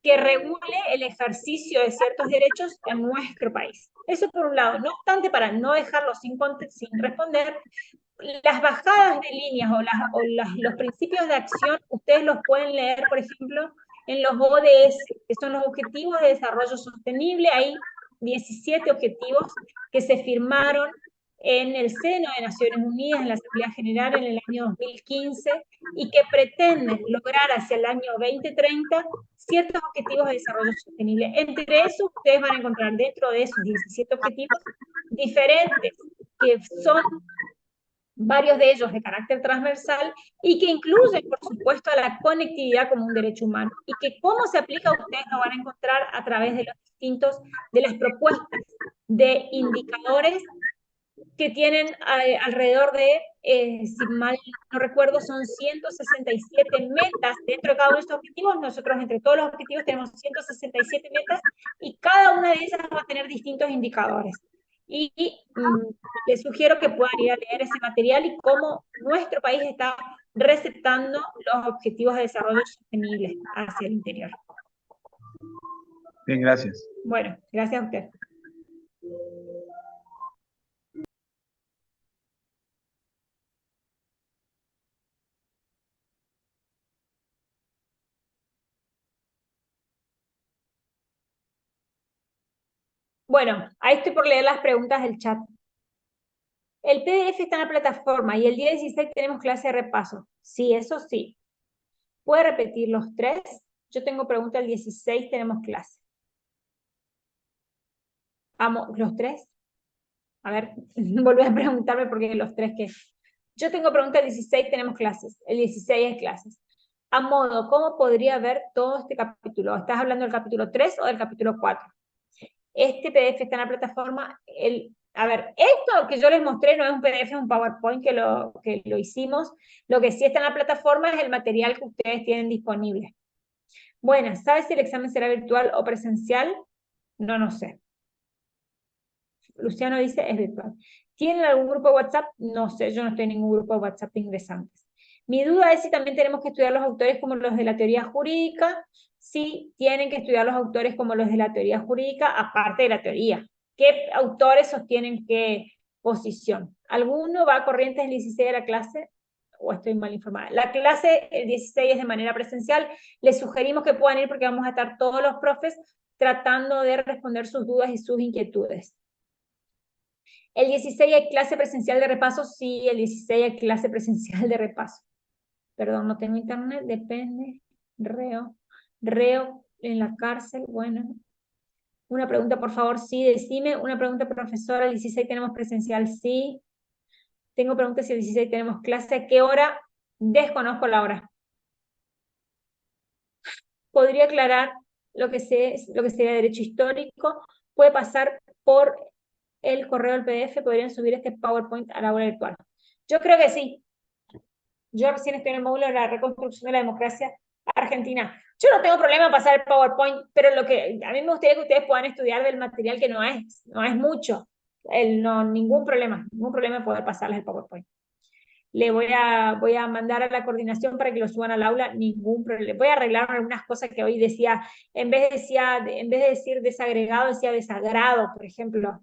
que regule el ejercicio de ciertos derechos en nuestro país. Eso por un lado. No obstante, para no dejarlo sin responder, las bajadas de líneas los principios de acción, ustedes los pueden leer, por ejemplo, en los ODS, que son los Objetivos de Desarrollo Sostenible. Hay 17 objetivos que se firmaron en el seno de Naciones Unidas, en la Asamblea General en el año 2015, y que pretenden lograr hacia el año 2030 ciertos objetivos de desarrollo sostenible. Entre esos, ustedes van a encontrar dentro de esos 17 objetivos diferentes, que son varios de ellos de carácter transversal y que incluyen, por supuesto, a la conectividad como un derecho humano, y que cómo se aplica ustedes lo van a encontrar a través de de las propuestas de indicadores que tienen alrededor de, si mal no recuerdo, son 167 metas dentro de cada uno de estos objetivos. Nosotros entre todos los objetivos tenemos 167 metas y cada una de esas va a tener distintos indicadores. Y les sugiero que puedan ir a leer ese material y cómo nuestro país está receptando los objetivos de desarrollo sostenible hacia el interior. Bien, gracias. Bueno, gracias a usted. Bueno, ahí estoy por leer las preguntas del chat. El PDF está en la plataforma y el día 16 tenemos clase de repaso. Sí, eso sí. ¿Puede repetir los tres? Yo tengo pregunta el 16, tenemos clase. Vamos, ¿los tres? A ver, volví a preguntarme porque los tres que... Yo tengo pregunta el 16, tenemos clases. El 16 es clases. A modo, ¿cómo podría ver todo este capítulo? ¿Estás hablando del capítulo 3 o del capítulo 4? Este PDF está en la plataforma. A ver, esto que yo les mostré no es un PDF, es un PowerPoint que lo hicimos. Lo que sí está en la plataforma es el material que ustedes tienen disponible. Bueno, ¿sabes si el examen será virtual o presencial? No sé. Luciano dice es virtual. ¿Tienen algún grupo de WhatsApp? No sé, yo no estoy en ningún grupo de WhatsApp de ingresantes. Mi duda es si también tenemos que estudiar los autores como los de la teoría jurídica. Sí, tienen que estudiar los autores como los de la teoría jurídica, aparte de la teoría. ¿Qué autores sostienen qué posición? ¿Alguno va a Corrientes el 16 de la clase? ¿O estoy mal informada? La clase el 16 es de manera presencial. Les sugerimos que puedan ir porque vamos a estar todos los profes tratando de responder sus dudas y sus inquietudes. ¿El 16 hay clase presencial de repaso? Sí, el 16 hay clase presencial de repaso. Perdón, no tengo internet, depende. Reo en la cárcel, bueno. Una pregunta, por favor, sí, decime. Una pregunta, profesora, el 16 tenemos presencial, sí. Tengo preguntas si el 16 tenemos clase. ¿A qué hora? Desconozco la hora. Podría aclarar lo que sería derecho histórico. Puede pasar por el correo del PDF, podrían subir este PowerPoint a la hora virtual. Yo creo que sí. Yo recién estoy en el módulo de la reconstrucción de la democracia argentina. Yo no tengo problema en pasar el PowerPoint, pero a mí me gustaría que ustedes puedan estudiar del material que no es mucho. No, ningún problema de poder pasarles el PowerPoint. Voy a mandar a la coordinación para que lo suban al aula, ningún problema. Voy a arreglar algunas cosas que hoy decía, en vez de decir desagregado, decía desagrado, por ejemplo.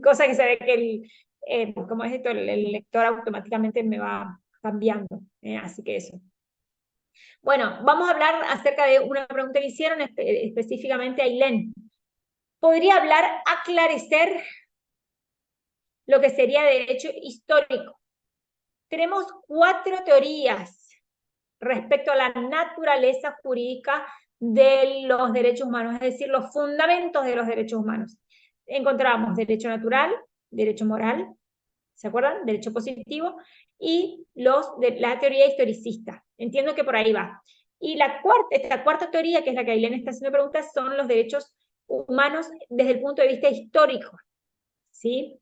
Cosa que se ve que como es esto, el lector automáticamente me va cambiando. Así que eso. Bueno, vamos a hablar acerca de una pregunta que hicieron específicamente a Ailén. ¿Podría hablar, aclarecer lo que sería derecho histórico? Tenemos 4 teorías respecto a la naturaleza jurídica de los derechos humanos, es decir, los fundamentos de los derechos humanos. Encontramos derecho natural, derecho moral, ¿se acuerdan? Derecho positivo, y la teoría historicista. Entiendo que por ahí va. Y esta cuarta teoría, que es la que Ailén está haciendo preguntas, son los derechos humanos desde el punto de vista histórico, ¿sí?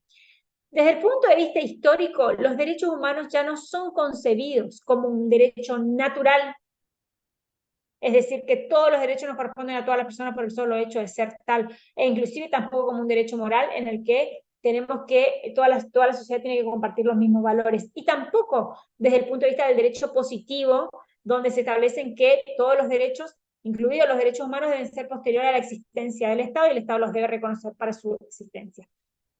Desde el punto de vista histórico, los derechos humanos ya no son concebidos como un derecho natural, es decir, que todos los derechos nos corresponden a todas las personas por el solo hecho de ser tal, e inclusive tampoco como un derecho moral en el que tenemos que, toda la sociedad tiene que compartir los mismos valores, y tampoco desde el punto de vista del derecho positivo, donde se establecen que todos los derechos, incluidos los derechos humanos, deben ser posteriores a la existencia del Estado, y el Estado los debe reconocer para su existencia.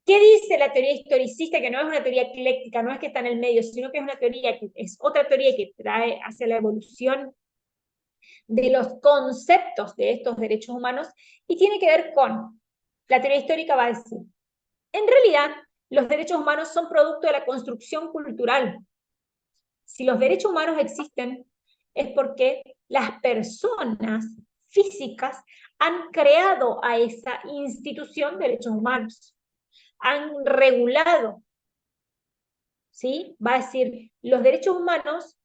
¿Qué dice la teoría historicista? Que no es una teoría ecléctica, no es que está en el medio, sino que es una teoría que es otra teoría que trae hacia la evolución de los conceptos de estos derechos humanos, y tiene que ver con, la teoría histórica va a decir, en realidad los derechos humanos son producto de la construcción cultural. Si los derechos humanos existen, es porque las personas físicas han creado a esa institución de derechos humanos, han regulado, ¿sí? Va a decir, los derechos humanos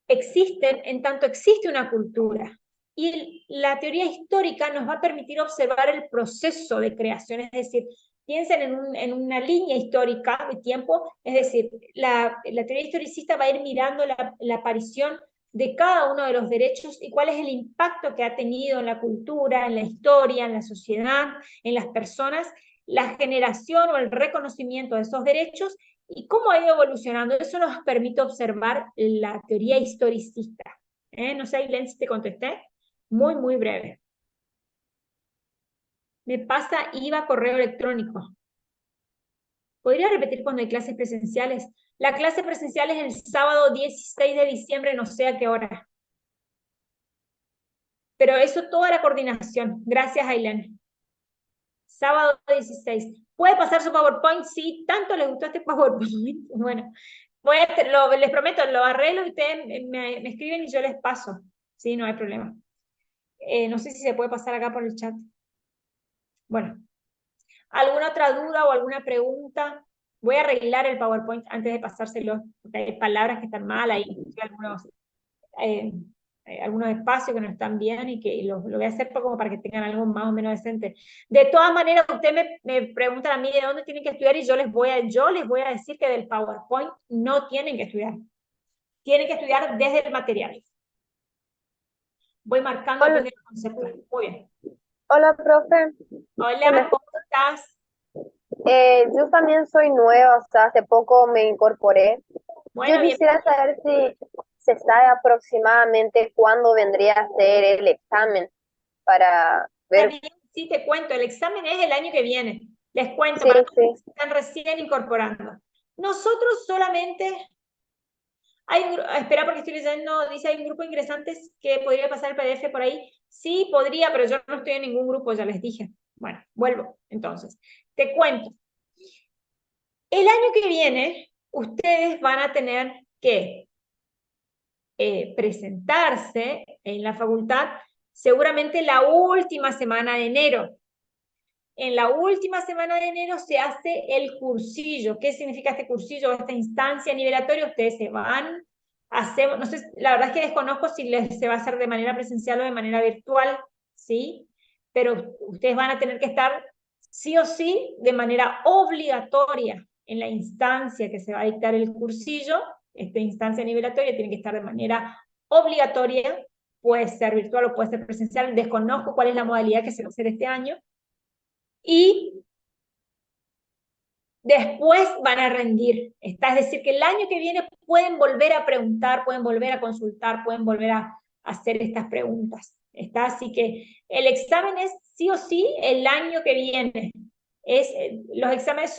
existen en tanto existe una cultura. Y la teoría histórica nos va a permitir observar el proceso de creación, es decir, piensen en una línea histórica de tiempo, es decir, la teoría historicista va a ir mirando la aparición de cada uno de los derechos y cuál es el impacto que ha tenido en la cultura, en la historia, en la sociedad, en las personas, la generación o el reconocimiento de esos derechos y cómo ha ido evolucionando. Eso nos permite observar la teoría historicista. No sé, Ailén, si te contesté. Muy, muy breve. Me pasa IVA correo electrónico. ¿Podría repetir cuando hay clases presenciales? La clase presencial es el sábado 16 de diciembre, no sé a qué hora. Pero eso toda la coordinación. Gracias, Ailén. Sábado 16. ¿Puede pasar su PowerPoint? Sí, tanto les gustó este PowerPoint. Bueno, les prometo, lo arreglo y ustedes me escriben y yo les paso. Sí, no hay problema. No sé si se puede pasar acá por el chat. Bueno, ¿alguna otra duda o alguna pregunta? Voy a arreglar el PowerPoint antes de pasárselo, porque hay palabras que están mal, hay algunos espacios que no están bien y que lo voy a hacer como para que tengan algo más o menos decente. De todas maneras, ustedes me preguntan a mí de dónde tienen que estudiar y yo les voy a decir que del PowerPoint no tienen que estudiar. Tienen que estudiar desde el material. Voy marcando Hola, desde el concepto. Muy bien. hola, profe. Hola, ¿cómo estás? Yo también soy nueva, o sea, hace poco me incorporé. Yo Bueno, bien. quisiera saber si se sabe aproximadamente cuándo vendría a ser el examen para ver. Sí, te cuento, el examen es el año que viene. Les cuento, Sí, para todos los sí, que se están recién incorporando. Nosotros solamente espera porque estoy leyendo, dice, hay un grupo de ingresantes que podría pasar el PDF por ahí. Sí, podría, pero yo no estoy en ningún grupo, ya les dije. Bueno, vuelvo, entonces. Te cuento. El año que viene, ustedes van a tener que presentarse en la facultad seguramente la última semana de enero. En la última semana de enero se hace el cursillo. ¿Qué significa este cursillo? Esta instancia nivelatoria. Ustedes se van, hacemos, no sé, la verdad es que desconozco si se va a hacer de manera presencial o de manera virtual, ¿sí? Pero ustedes van a tener que estar sí o sí de manera obligatoria en la instancia que se va a dictar el cursillo. Esta instancia nivelatoria tiene que estar de manera obligatoria, puede ser virtual o puede ser presencial. Desconozco cuál es la modalidad que se va a hacer este año. Y después van a rendir. Es decir, que el año que viene pueden volver a preguntar, pueden volver a consultar, pueden volver a hacer estas preguntas. Así que el examen es sí o sí el año que viene. Los exámenes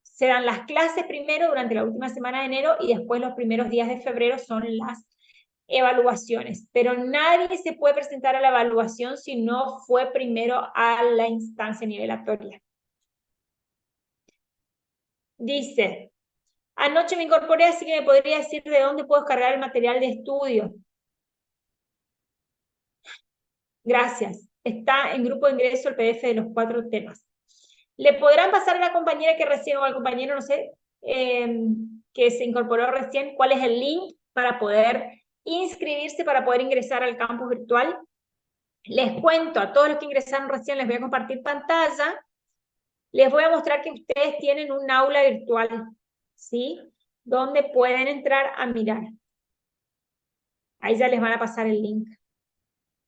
se dan las clases primero durante la última semana de enero y después los primeros días de febrero son las evaluaciones. Pero nadie se puede presentar a la evaluación si no fue primero a la instancia nivelatoria. Dice, anoche me incorporé, así que me podría decir de dónde puedo descargar el material de estudio. Gracias. Está en grupo de ingreso el PDF de los 4 temas. Le podrán pasar a la compañera que recién, o al compañero, no sé, que se incorporó recién, cuál es el link para poder inscribirse, para poder ingresar al campus virtual. Les cuento a todos los que ingresaron recién, les voy a compartir pantalla. Les voy a mostrar que ustedes tienen un aula virtual, ¿sí? Donde pueden entrar a mirar. Ahí ya les van a pasar el link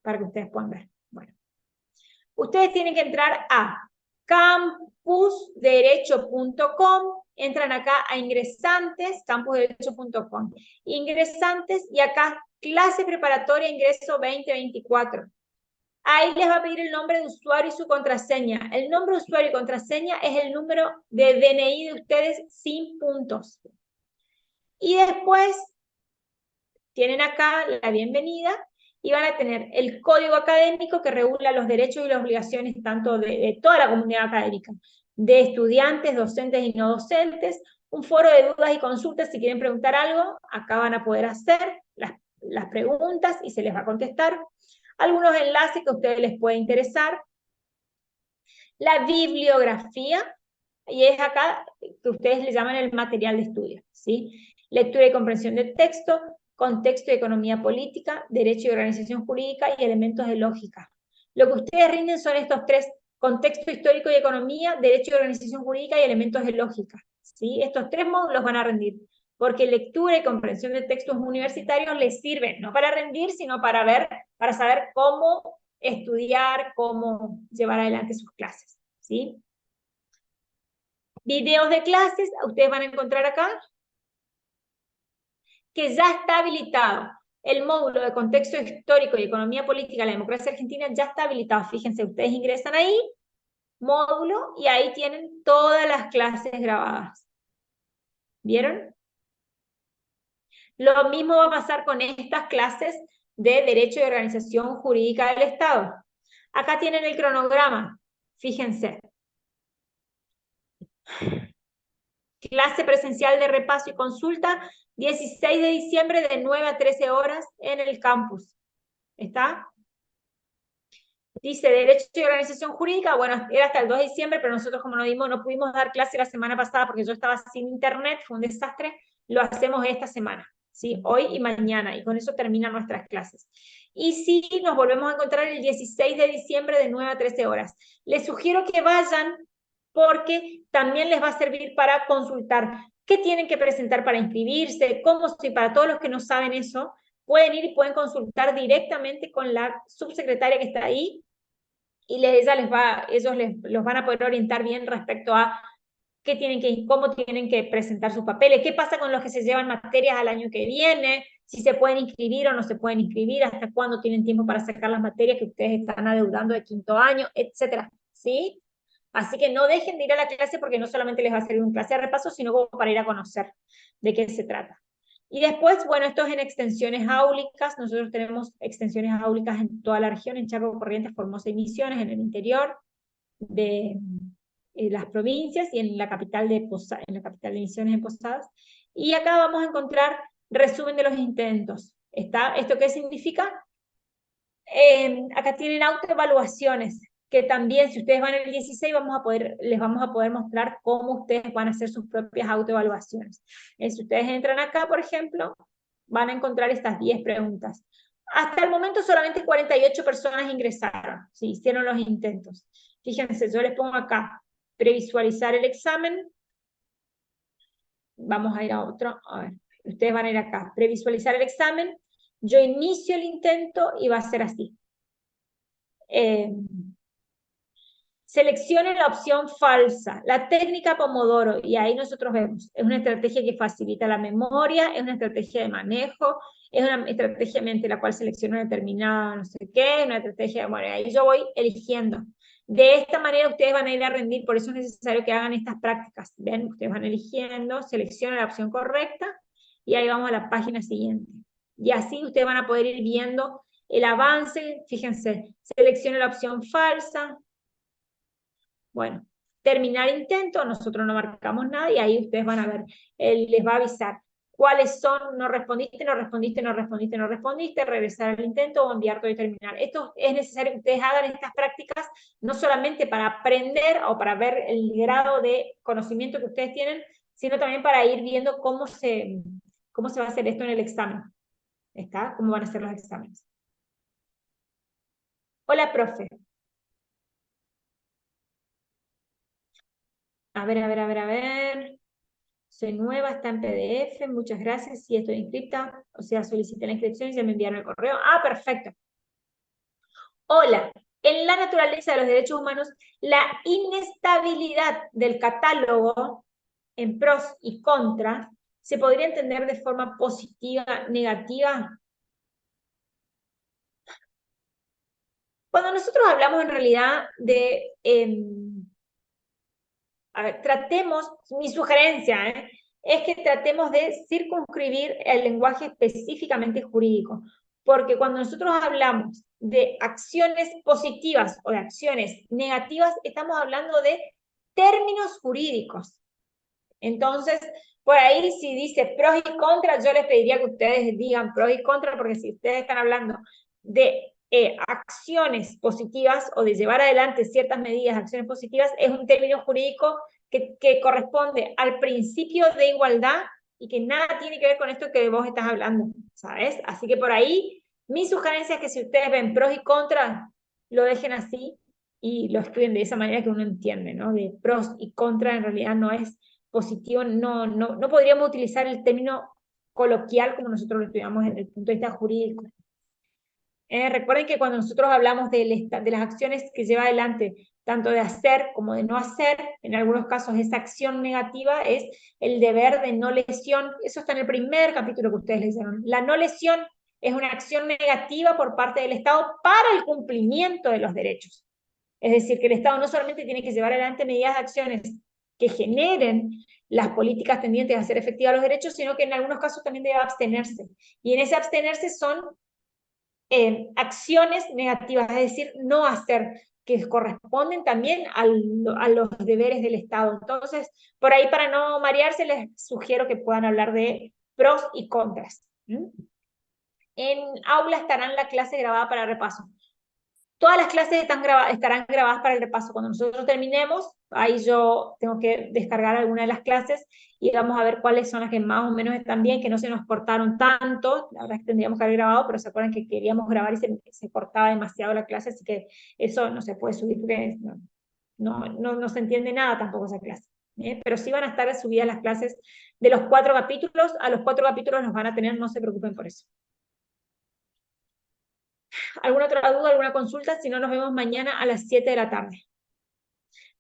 para que ustedes puedan ver. Bueno, ustedes tienen que entrar a campusderecho.com, entran acá a ingresantes, campusderecho.com, ingresantes, y acá clase preparatoria ingreso 2024. Ahí les va a pedir el nombre de usuario y su contraseña. El nombre de usuario y contraseña es el número de DNI de ustedes sin puntos. Y después tienen acá la bienvenida y van a tener el código académico que regula los derechos y las obligaciones tanto de toda la comunidad académica, de estudiantes, docentes y no docentes, un foro de dudas y consultas. Si quieren preguntar algo, acá van a poder hacer las preguntas y se les va a contestar. Algunos enlaces que a ustedes les puede interesar. La bibliografía, y es acá que ustedes le llaman el material de estudio, ¿sí? Lectura y comprensión del texto, contexto y economía política, derecho y organización jurídica y elementos de lógica. Lo que ustedes rinden son estos 3, contexto histórico y economía, derecho y organización jurídica y elementos de lógica, ¿sí? Estos 3 módulos van a rendir, porque lectura y comprensión de textos universitarios les sirven, no para rendir, sino para saber cómo estudiar, cómo llevar adelante sus clases, ¿sí? Videos de clases, ustedes van a encontrar acá, que ya está habilitado. El módulo de contexto histórico y economía política de la democracia argentina ya está habilitado. Fíjense, ustedes ingresan ahí, módulo, y ahí tienen todas las clases grabadas. ¿Vieron? Lo mismo va a pasar con estas clases de Derecho y Organización Jurídica del Estado. Acá tienen el cronograma. Fíjense. Clase presencial de repaso y consulta, 16 de diciembre de 9 a 13 horas en el campus. ¿Está? Dice Derecho y Organización Jurídica, bueno, era hasta el 2 de diciembre, pero nosotros como no pudimos dar clase la semana pasada porque yo estaba sin internet, fue un desastre, lo hacemos esta semana, ¿sí? Hoy y mañana, y con eso terminan nuestras clases. Y sí, nos volvemos a encontrar el 16 de diciembre de 9 a 13 horas. Les sugiero que vayan porque también les va a servir para consultar qué tienen que presentar para inscribirse, cómo, si para todos los que no saben eso, pueden ir y pueden consultar directamente con la subsecretaria que está ahí, y ellos los van a poder orientar bien respecto a cómo tienen que presentar sus papeles, qué pasa con los que se llevan materias al año que viene, si se pueden inscribir o no se pueden inscribir, hasta cuándo tienen tiempo para sacar las materias que ustedes están adeudando de 5º año, etcétera, ¿sí? Así que no dejen de ir a la clase porque no solamente les va a servir una clase de repaso, sino como para ir a conocer de qué se trata. Y después, bueno, esto es en extensiones áulicas. Nosotros tenemos extensiones áulicas en toda la región, en Chaco, Corrientes, Formosa y Misiones, en el interior de las provincias y en la capital de Misiones, en Posadas. Y acá vamos a encontrar resumen de los intentos. ¿Esto qué significa? Acá tienen autoevaluaciones, que también, si ustedes van el 16, les vamos a poder mostrar cómo ustedes van a hacer sus propias autoevaluaciones. Si ustedes entran acá, por ejemplo, van a encontrar estas 10 preguntas. Hasta el momento solamente 48 personas ingresaron, ¿sí? Hicieron los intentos. Fíjense, yo les pongo acá, previsualizar el examen. Vamos a ir a otro, a ver, ustedes van a ir acá, previsualizar el examen. Yo inicio el intento y va a ser así. Seleccione la opción falsa, la técnica Pomodoro, y ahí nosotros vemos, es una estrategia que facilita la memoria, es una estrategia de manejo, es una estrategia mediante la cual selecciono una determinada no sé qué, una estrategia, bueno, ahí yo voy eligiendo. De esta manera ustedes van a ir a rendir, por eso es necesario que hagan estas prácticas. ¿Ven? Ustedes van eligiendo, seleccionan la opción correcta, y ahí vamos a la página siguiente. Y así ustedes van a poder ir viendo el avance. Fíjense, seleccione la opción falsa. Bueno, terminar intento, nosotros no marcamos nada y ahí ustedes van a ver, él les va a avisar cuáles son, no respondiste, no respondiste, no respondiste, no respondiste, regresar al intento o enviar todo y terminar. Esto es necesario que ustedes hagan estas prácticas, no solamente para aprender o para ver el grado de conocimiento que ustedes tienen, sino también para ir viendo cómo se va a hacer esto en el examen. ¿Está? ¿Cómo van a ser los exámenes? Hola, profe. A ver. Soy nueva, está en PDF, muchas gracias. Sí, estoy inscrita, o sea, solicité la inscripción y ya me enviaron el correo. Ah, perfecto. Hola, en la naturaleza de los derechos humanos, la inestabilidad del catálogo en pros y contras se podría entender de forma positiva, negativa. Cuando nosotros hablamos en realidad de... a ver, tratemos, mi sugerencia, es que tratemos de circunscribir el lenguaje específicamente jurídico, porque cuando nosotros hablamos de acciones positivas o de acciones negativas, estamos hablando de términos jurídicos. Entonces, por ahí si dice pros y contras, yo les pediría que ustedes digan pros y contras, porque si ustedes están hablando de acciones positivas o de llevar adelante ciertas medidas, acciones positivas, es un término jurídico que corresponde al principio de igualdad y que nada tiene que ver con esto que vos estás hablando, ¿sabes? Así que por ahí, mi sugerencia es que si ustedes ven pros y contras, lo dejen así y lo escriben de esa manera que uno entiende, ¿no? De pros y contras en realidad no es positivo, no podríamos utilizar el término coloquial como nosotros lo estudiamos en el punto de vista jurídico. Recuerden que cuando nosotros hablamos de las acciones que lleva adelante, tanto de hacer como de no hacer, en algunos casos esa acción negativa es el deber de no lesión. Eso está en el primer capítulo que ustedes leyeron. La no lesión es una acción negativa por parte del Estado para el cumplimiento de los derechos. Es decir, que el Estado no solamente tiene que llevar adelante medidas de acciones que generen las políticas tendientes a hacer efectivos los derechos, sino que en algunos casos también debe abstenerse. Y en ese abstenerse son acciones negativas, es decir, no hacer, que corresponden también a los deberes del Estado. Entonces, por ahí para no marearse, les sugiero que puedan hablar de pros y contras. En aula estarán la clase grabada para repaso. Todas las clases estarán grabadas para el repaso. Cuando nosotros terminemos, ahí yo tengo que descargar alguna de las clases y vamos a ver cuáles son las que más o menos están bien, que no se nos cortaron tanto. La verdad es que tendríamos que haber grabado, pero se acuerdan que queríamos grabar y se cortaba demasiado la clase, así que eso no se puede subir porque no se entiende nada tampoco esa clase. Pero sí van a estar subidas las clases de los 4 capítulos. A los 4 capítulos los van a tener, no se preocupen por eso. ¿Alguna otra duda, alguna consulta? Si no, nos vemos mañana a las 7 de la tarde.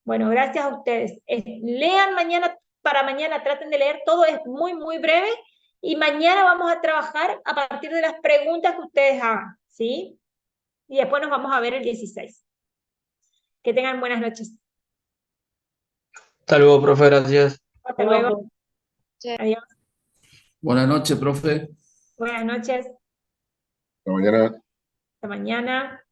Bueno, gracias a ustedes. Lean mañana, para mañana traten de leer, todo es muy, muy breve, y mañana vamos a trabajar a partir de las preguntas que ustedes hagan, ¿sí? Y después nos vamos a ver el 16. Que tengan buenas noches. Hasta luego, profe, gracias. Hasta luego. Adiós. Buenas noches, profe. Buenas noches. Hasta mañana. Hasta mañana.